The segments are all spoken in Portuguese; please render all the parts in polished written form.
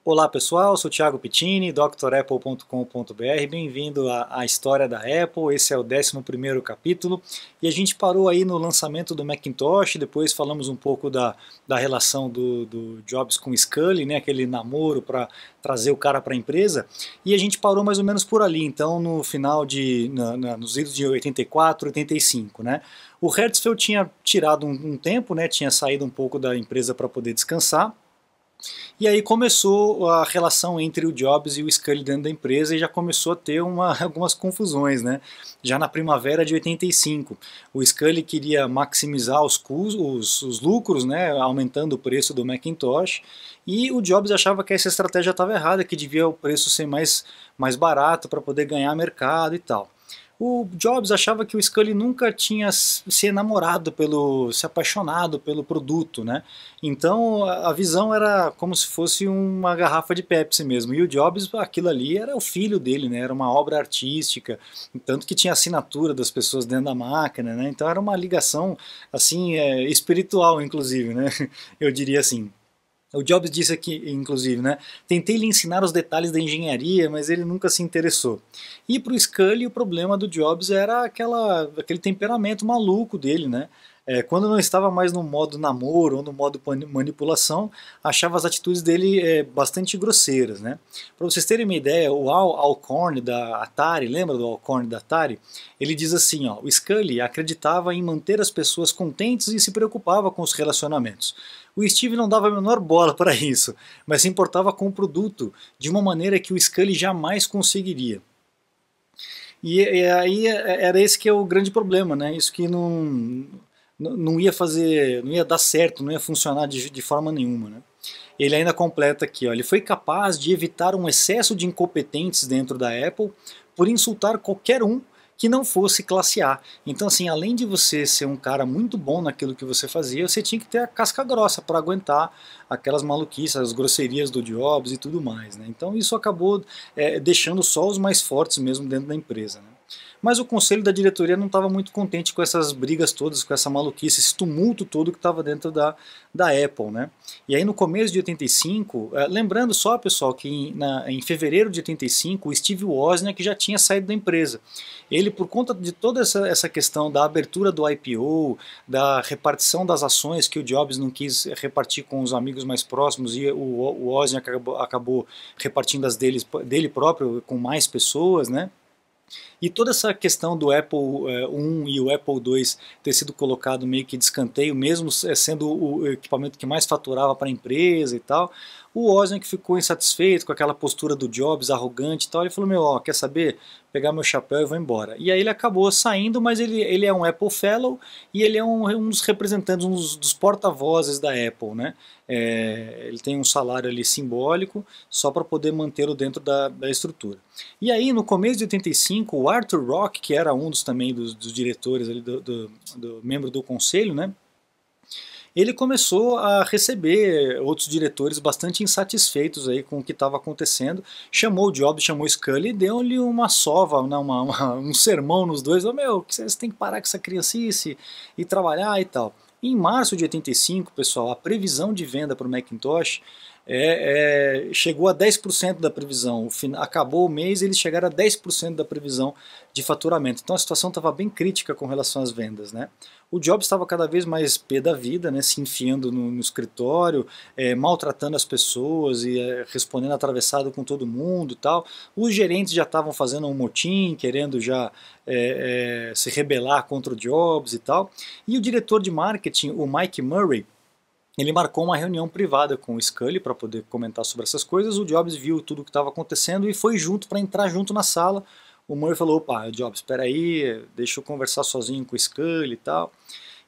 Olá pessoal, sou Thiago Pittini, drapple.com.br, bem-vindo à história da Apple. Esse é o 11º capítulo e a gente parou aí no lançamento do Macintosh, depois falamos um pouco da relação do Jobs com o Scully, né, aquele namoro para trazer o cara para a empresa, e a gente parou mais ou menos por ali, então no final nos idos de 84, 85, né. O Hertzfeld tinha tirado um tempo, né, tinha saído um pouco da empresa para poder descansar, e aí começou a relação entre o Jobs e o Scully dentro da empresa e já começou a ter algumas confusões, né? Já na primavera de 85, o Scully queria maximizar os lucros, né? Aumentando o preço do Macintosh, e o Jobs achava que essa estratégia estava errada, que devia o preço ser mais barato para poder ganhar mercado e tal. O Jobs achava que o Scully nunca tinha se enamorado se apaixonado pelo produto, né? Então a visão era como se fosse uma garrafa de Pepsi mesmo. E o Jobs, aquilo ali era o filho dele, né? Era uma obra artística, tanto que tinha assinatura das pessoas dentro da máquina, né? Então era uma ligação assim espiritual, inclusive, né? Eu diria assim. O Jobs disse aqui, inclusive, né? Tentei lhe ensinar os detalhes da engenharia, mas ele nunca se interessou. E para o Scully, o problema do Jobs era aquele temperamento maluco dele, né? Quando não estava mais no modo namoro ou no modo manipulação, achava as atitudes dele bastante grosseiras, né? Para vocês terem uma ideia, o Al Alcorn da Atari, lembra do Alcorn da Atari? Ele diz assim, ó, o Scully acreditava em manter as pessoas contentes e se preocupava com os relacionamentos. O Steve não dava a menor bola para isso, mas se importava com o produto de uma maneira que o Scully jamais conseguiria. E aí era esse que é o grande problema, né? Isso que não ia fazer, não ia dar certo, não ia funcionar de forma nenhuma, né? Ele ainda completa aqui, ó, ele foi capaz de evitar um excesso de incompetentes dentro da Apple por insultar qualquer um que não fosse classe A. Então, assim, além de você ser um cara muito bom naquilo que você fazia, você tinha que ter a casca grossa para aguentar aquelas maluquices, as grosserias do Jobs e tudo mais, né? Então isso acabou deixando só os mais fortes mesmo dentro da empresa, né? Mas o conselho da diretoria não estava muito contente com essas brigas todas, com essa maluquice, esse tumulto todo que estava dentro da Apple, né? E aí no começo de 85, lembrando só, pessoal, que em fevereiro de 85, o Steve Wozniak já tinha saído da empresa. Ele, por conta de toda essa questão da abertura do IPO, da repartição das ações que o Jobs não quis repartir com os amigos mais próximos e o Wozniak acabou repartindo as dele próprio com mais pessoas, né? E toda essa questão do Apple I e o Apple II ter sido colocado meio que de escanteio, mesmo sendo o equipamento que mais faturava para a empresa e tal, o Wozniak ficou insatisfeito com aquela postura do Jobs, arrogante e tal, ele falou, meu, ó, quer saber? Pegar meu chapéu e vou embora. E aí ele acabou saindo, mas ele é um Apple Fellow e ele é um dos representantes, um dos porta-vozes da Apple, né? Ele tem um salário ali simbólico só para poder mantê-lo dentro da estrutura. E aí, no começo de 85, o Arthur Rock, que era um também dos diretores, ali do membro do conselho, né? Ele começou a receber outros diretores bastante insatisfeitos aí com o que estava acontecendo, chamou o Jobs, chamou o Scully e deu-lhe uma sova, né, um sermão nos dois, oh, meu, vocês têm que parar com essa criancice e trabalhar e tal. Em março de 85, pessoal, a previsão de venda para o Macintosh chegou a 10% da previsão. Acabou o mês e eles chegaram a 10% da previsão de faturamento. Então a situação estava bem crítica com relação às vendas, né? O Jobs estava cada vez mais pé da vida, né, se enfiando no escritório, maltratando as pessoas e respondendo atravessado com todo mundo e tal. Os gerentes já estavam fazendo um motim, querendo já se rebelar contra o Jobs e tal. E o diretor de marketing, o Mike Murray, ele marcou uma reunião privada com o Scully para poder comentar sobre essas coisas. O Jobs viu tudo o que estava acontecendo e foi junto para entrar junto na sala. O Murray falou, opa, Jobs, espera aí, deixa eu conversar sozinho com o Scully e tal.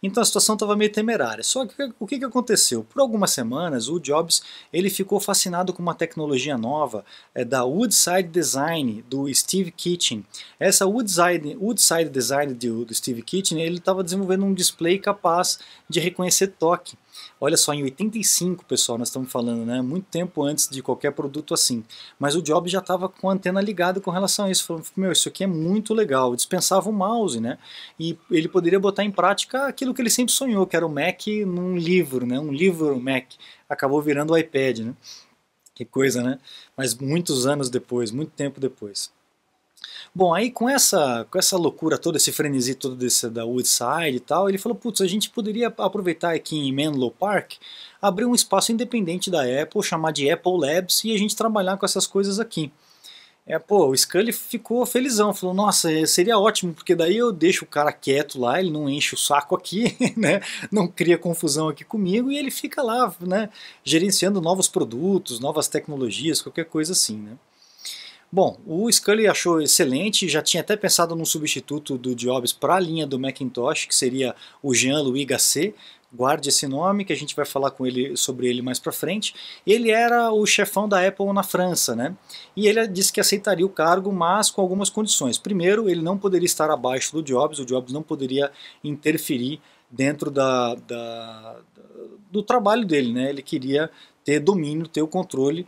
Então a situação estava meio temerária. Só que o que aconteceu? Por algumas semanas o Jobs ele ficou fascinado com uma tecnologia nova da Woodside Design do Steve Kitchen. Essa Woodside Design do Steve Kitchen, ele estava desenvolvendo um display capaz de reconhecer toque. Olha só, em 85, pessoal, nós estamos falando, né? Muito tempo antes de qualquer produto assim. Mas o Jobs já estava com a antena ligada com relação a isso. Falando, meu, isso aqui é muito legal. Dispensava o mouse, né? E ele poderia botar em prática aquilo que ele sempre sonhou, que era o Mac num livro, né? Um livro Mac. Acabou virando o iPad, né? Que coisa, né? Mas muitos anos depois, muito tempo depois. Bom, aí com essa loucura toda, esse frenesi todo da Woodside e tal, ele falou, putz, a gente poderia aproveitar aqui em Menlo Park, abrir um espaço independente da Apple, chamar de Apple Labs, e a gente trabalhar com essas coisas aqui. Pô, o Scully ficou felizão, falou, nossa, seria ótimo, porque daí eu deixo o cara quieto lá, ele não enche o saco aqui, né, não cria confusão aqui comigo, e ele fica lá, né, gerenciando novos produtos, novas tecnologias, qualquer coisa assim, né. Bom, o Scully achou excelente, já tinha até pensado num substituto do Jobs para a linha do Macintosh, que seria o Jean-Louis Gasset. Guarde esse nome, que a gente vai falar sobre ele mais para frente. Ele era o chefão da Apple na França, né? E ele disse que aceitaria o cargo, mas com algumas condições. Primeiro, ele não poderia estar abaixo do Jobs, o Jobs não poderia interferir dentro do trabalho dele, né? Ele queria ter domínio, ter o controle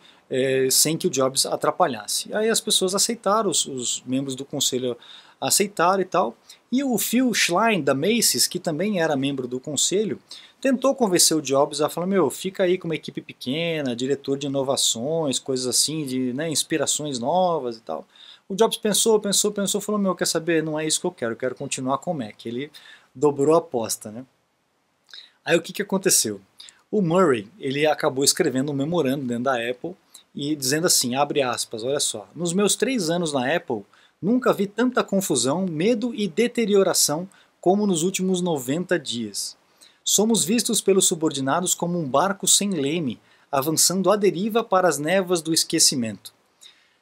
sem que o Jobs atrapalhasse. Aí as pessoas aceitaram, os membros do conselho aceitaram e tal. E o Phil Schlein, da Macy's, que também era membro do conselho, tentou convencer o Jobs a falar, meu, fica aí com uma equipe pequena, diretor de inovações, coisas assim, de inspirações novas e tal. O Jobs pensou, falou, meu, quer saber, não é isso que eu quero continuar com o Mac. Ele dobrou a aposta, né? Aí o que aconteceu? O Murray, ele acabou escrevendo um memorando dentro da Apple, e dizendo assim, abre aspas, olha só, nos meus 3 anos na Apple, nunca vi tanta confusão, medo e deterioração como nos últimos 90 dias. Somos vistos pelos subordinados como um barco sem leme, avançando à deriva para as névoas do esquecimento.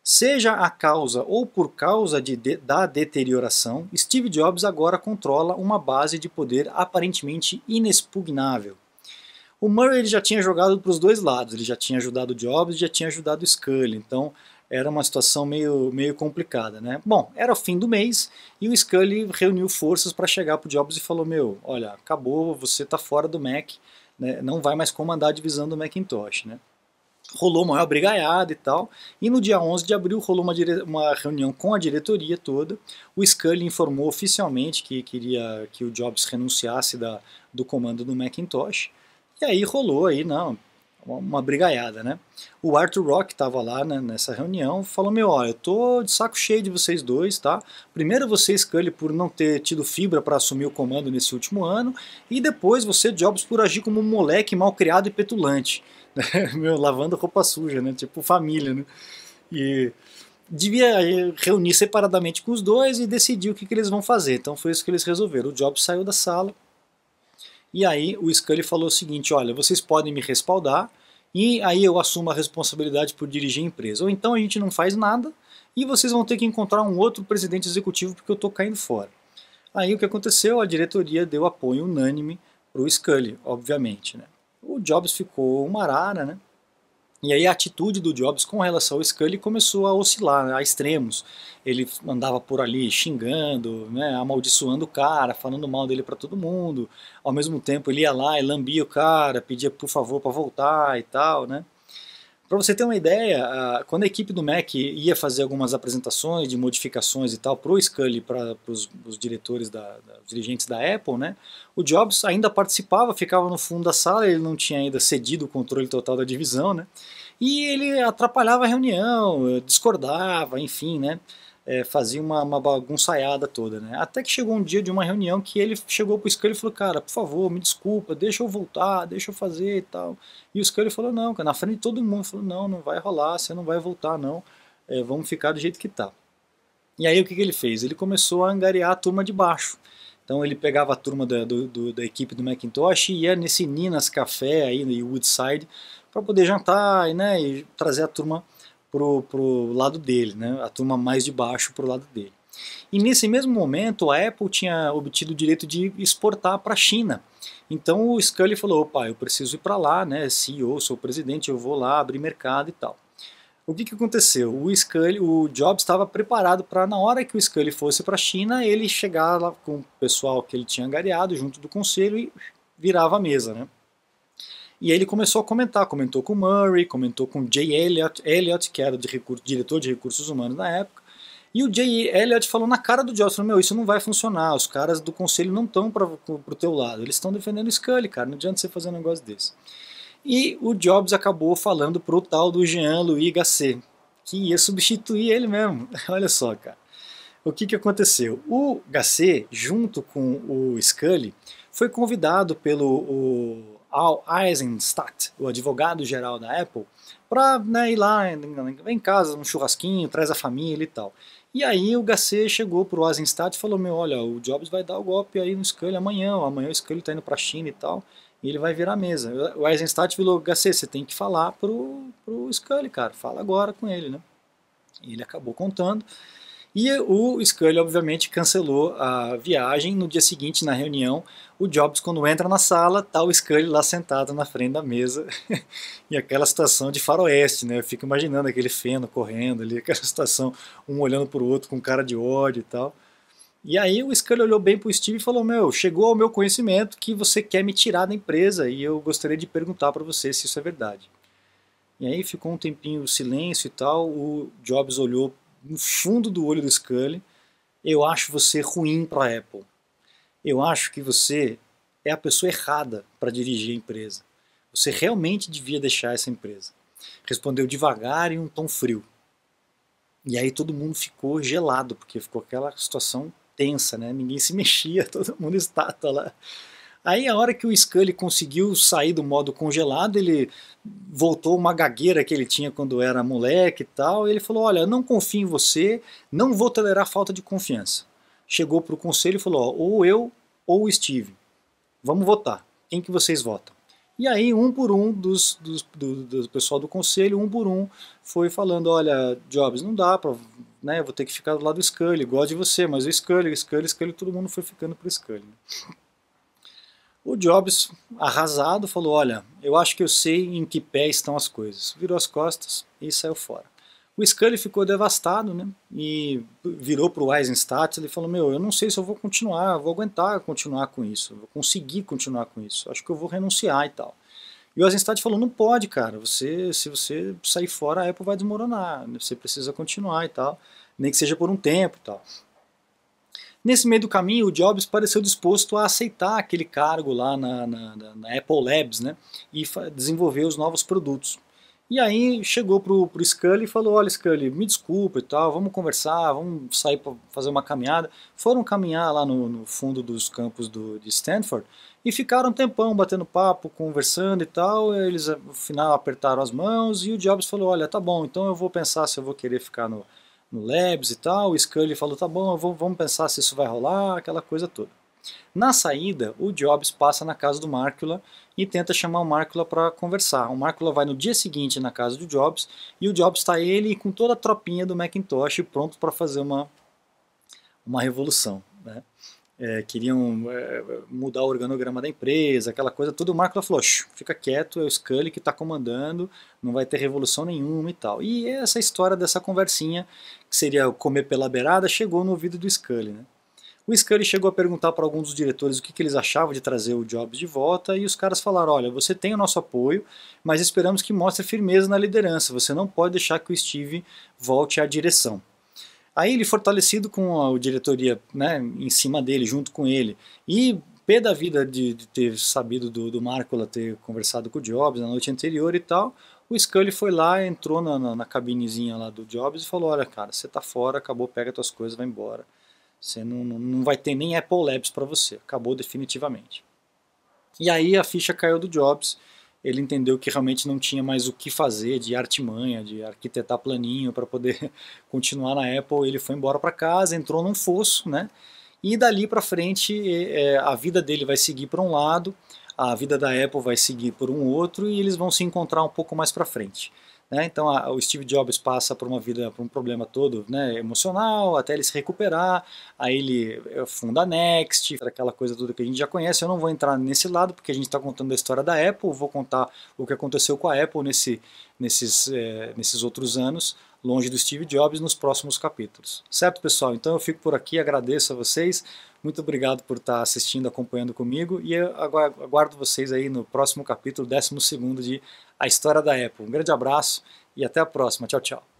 Seja a causa ou por causa da deterioração, Steve Jobs agora controla uma base de poder aparentemente inexpugnável. O Murray ele já tinha jogado para os dois lados, ele já tinha ajudado o Jobs e já tinha ajudado o Scully, então era uma situação meio complicada, né? Bom, era o fim do mês e o Scully reuniu forças para chegar para o Jobs e falou, meu, olha, acabou, você está fora do Mac, né? Não vai mais comandar a divisão do Macintosh, né? Rolou uma maior brigaiada e tal, e no dia 11 de abril rolou uma reunião com a diretoria toda, o Scully informou oficialmente que queria que o Jobs renunciasse do comando do Macintosh, e aí rolou aí, não, uma brigaiada, né? O Arthur Rock estava lá, né, nessa reunião, falou, meu, olha, eu tô de saco cheio de vocês dois, tá? Primeiro você, Scully, por não ter tido fibra para assumir o comando nesse último ano, e depois você, Jobs, por agir como um moleque mal criado e petulante, né? Meu, lavando roupa suja, né? Tipo família, né? E devia reunir separadamente com os dois e decidir o que eles vão fazer. Então foi isso que eles resolveram. O Jobs saiu da sala, e aí o Scully falou o seguinte, olha, vocês podem me respaldar e aí eu assumo a responsabilidade por dirigir a empresa. Ou então a gente não faz nada e vocês vão ter que encontrar um outro presidente executivo porque eu estou caindo fora. Aí o que aconteceu? A diretoria deu apoio unânime para o Scully, obviamente, né? O Jobs ficou uma arara, né? E aí a atitude do Jobs com relação ao Scully começou a oscilar, né, a extremos. Ele andava por ali xingando, né, amaldiçoando o cara, falando mal dele para todo mundo. Ao mesmo tempo ele ia lá e lambia o cara, pedia por favor para voltar e tal, né. Para você ter uma ideia, quando a equipe do Mac ia fazer algumas apresentações de modificações e tal para o Scully, para os diretores, os dirigentes da Apple, né, o Jobs ainda participava, ficava no fundo da sala, ele não tinha ainda cedido o controle total da divisão, né, e ele atrapalhava a reunião, discordava, enfim, né, fazia uma bagunçaiada toda, né. Até que chegou um dia de uma reunião que ele chegou pro Scully e falou, cara, por favor, me desculpa, deixa eu voltar, deixa eu fazer e tal. E o Scully falou, não, cara, na frente de todo mundo, falou, não, não vai rolar, você não vai voltar não, vamos ficar do jeito que tá. E aí o que ele fez? Ele começou a angariar a turma de baixo. Então ele pegava a turma da equipe do Macintosh e ia nesse Nina's Café aí no Woodside para poder jantar e trazer a turma pro lado dele, né? A turma mais de baixo pro lado dele. E nesse mesmo momento a Apple tinha obtido o direito de exportar para a China. Então o Scully falou, opa, eu preciso ir para lá, né? CEO, sou presidente, eu vou lá abrir mercado e tal. O que aconteceu? O Jobs estava preparado para, na hora que o Scully fosse para a China, ele chegar lá com o pessoal que ele tinha angariado junto do conselho e virava a mesa, né? E aí ele começou a comentar, comentou com o Murray, comentou com o Jay Elliott, que era diretor de recursos humanos na época, e o Jay Elliott falou na cara do Jobs, falou, meu, isso não vai funcionar, os caras do conselho não estão pro teu lado, eles estão defendendo o Scully, cara, não adianta você fazer um negócio desse. E o Jobs acabou falando para o tal do Jean-Louis Gasset, que ia substituir ele mesmo. Olha só, cara. O que, que aconteceu? O Gasset, junto com o Scully, foi convidado pelo Al Eisenstadt, o advogado-geral da Apple, para, né, ir lá em casa, num churrasquinho, traz a família e tal. E aí o Gasset chegou pro Eisenstadt e falou, meu, olha, o Jobs vai dar o golpe aí no Scully amanhã o Scully está indo para a China e tal, e ele vai virar a mesa. O Eisenstadt falou, Gasset, você tem que falar pro Scully, cara, fala agora com ele, né? E ele acabou contando. E o Scully, obviamente, cancelou a viagem. No dia seguinte, na reunião, o Jobs, quando entra na sala, tá o Scully lá sentado na frente da mesa. E aquela situação de faroeste, né? Eu fico imaginando aquele feno correndo ali, aquela situação, um olhando pro outro com cara de ódio e tal. E aí o Scully olhou bem pro Steve e falou, meu, chegou ao meu conhecimento que você quer me tirar da empresa e eu gostaria de perguntar para você se isso é verdade. E aí ficou um tempinho de silêncio e tal, o Jobs olhou no fundo do olho do Scully, eu acho você ruim para a Apple. Eu acho que você é a pessoa errada para dirigir a empresa. Você realmente devia deixar essa empresa. Respondeu devagar e um tom frio. E aí todo mundo ficou gelado, porque ficou aquela situação tensa, né? Ninguém se mexia, todo mundo estátua lá. Aí a hora que o Scully conseguiu sair do modo congelado, ele voltou uma gagueira que ele tinha quando era moleque e tal, e ele falou, olha, não confio em você, não vou tolerar falta de confiança. Chegou para o conselho e falou, ó, ou eu ou o Steve, vamos votar, quem que vocês votam? E aí um por um do pessoal do conselho, um por um, foi falando, olha, Jobs, não dá para, né, vou ter que ficar do lado do Scully, gosto de você, mas o Scully, todo mundo foi ficando pro Scully. O Jobs, arrasado, falou, olha, eu acho que eu sei em que pé estão as coisas. Virou as costas e saiu fora. O Scully ficou devastado, né? E virou para o Eisenstadt e falou, meu, eu não sei se eu vou continuar, vou aguentar continuar com isso, vou conseguir continuar com isso, acho que eu vou renunciar e tal. E o Eisenstadt falou, não pode, cara, se você sair fora a Apple vai desmoronar, você precisa continuar e tal, nem que seja por um tempo e tal. Nesse meio do caminho, o Jobs pareceu disposto a aceitar aquele cargo lá na Apple Labs, né, e desenvolver os novos produtos. E aí chegou pro Scully e falou, olha Scully, me desculpa e tal, vamos conversar, vamos sair para fazer uma caminhada. Foram caminhar lá no fundo dos campos de Stanford e ficaram um tempão batendo papo, conversando e tal. Eles no final apertaram as mãos e o Jobs falou, olha, tá bom, então eu vou pensar se eu vou querer ficar no Labs e tal. O Scully falou, tá bom, vamos pensar se isso vai rolar, aquela coisa toda. Na saída, o Jobs passa na casa do Markkula e tenta chamar o Markkula para conversar. O Markkula vai no dia seguinte na casa do Jobs e o Jobs está ele com toda a tropinha do Macintosh pronto para fazer uma revolução, né? Queriam mudar o organograma da empresa, aquela coisa toda. O Markkula falou, fica quieto, é o Scully que está comandando, não vai ter revolução nenhuma e tal. E essa história dessa conversinha, que seria comer pela beirada, chegou no ouvido do Scully, né? O Scully chegou a perguntar para alguns dos diretores o que eles achavam de trazer o Jobs de volta e os caras falaram, olha, você tem o nosso apoio, mas esperamos que mostre firmeza na liderança, você não pode deixar que o Steve volte à direção. Aí ele, fortalecido com a diretoria, né, em cima dele, junto com ele, e pé da vida de ter sabido do Markkula ter conversado com o Jobs na noite anterior e tal, o Scully foi lá, entrou na cabinezinha lá do Jobs e falou, olha cara, você tá fora, acabou, pega tuas coisas, vai embora. Você não vai ter nem Apple Labs para você, acabou definitivamente. E aí a ficha caiu do Jobs, ele entendeu que realmente não tinha mais o que fazer de artimanha, de arquitetar planinho para poder continuar na Apple. Ele foi embora para casa, entrou num fosso, né? E dali para frente a vida dele vai seguir por um lado, a vida da Apple vai seguir por um outro e eles vão se encontrar um pouco mais para frente. Então o Steve Jobs passa por um problema todo, né, emocional, até ele se recuperar, aí ele funda a Next, aquela coisa toda que a gente já conhece. Eu não vou entrar nesse lado porque a gente está contando a história da Apple, vou contar o que aconteceu com a Apple nesses outros anos, longe do Steve Jobs, nos próximos capítulos. Certo, pessoal? Então eu fico por aqui, agradeço a vocês, muito obrigado por estar assistindo, acompanhando comigo, e eu aguardo vocês aí no próximo capítulo, 12º de A História da Apple. Um grande abraço e até a próxima. Tchau, tchau.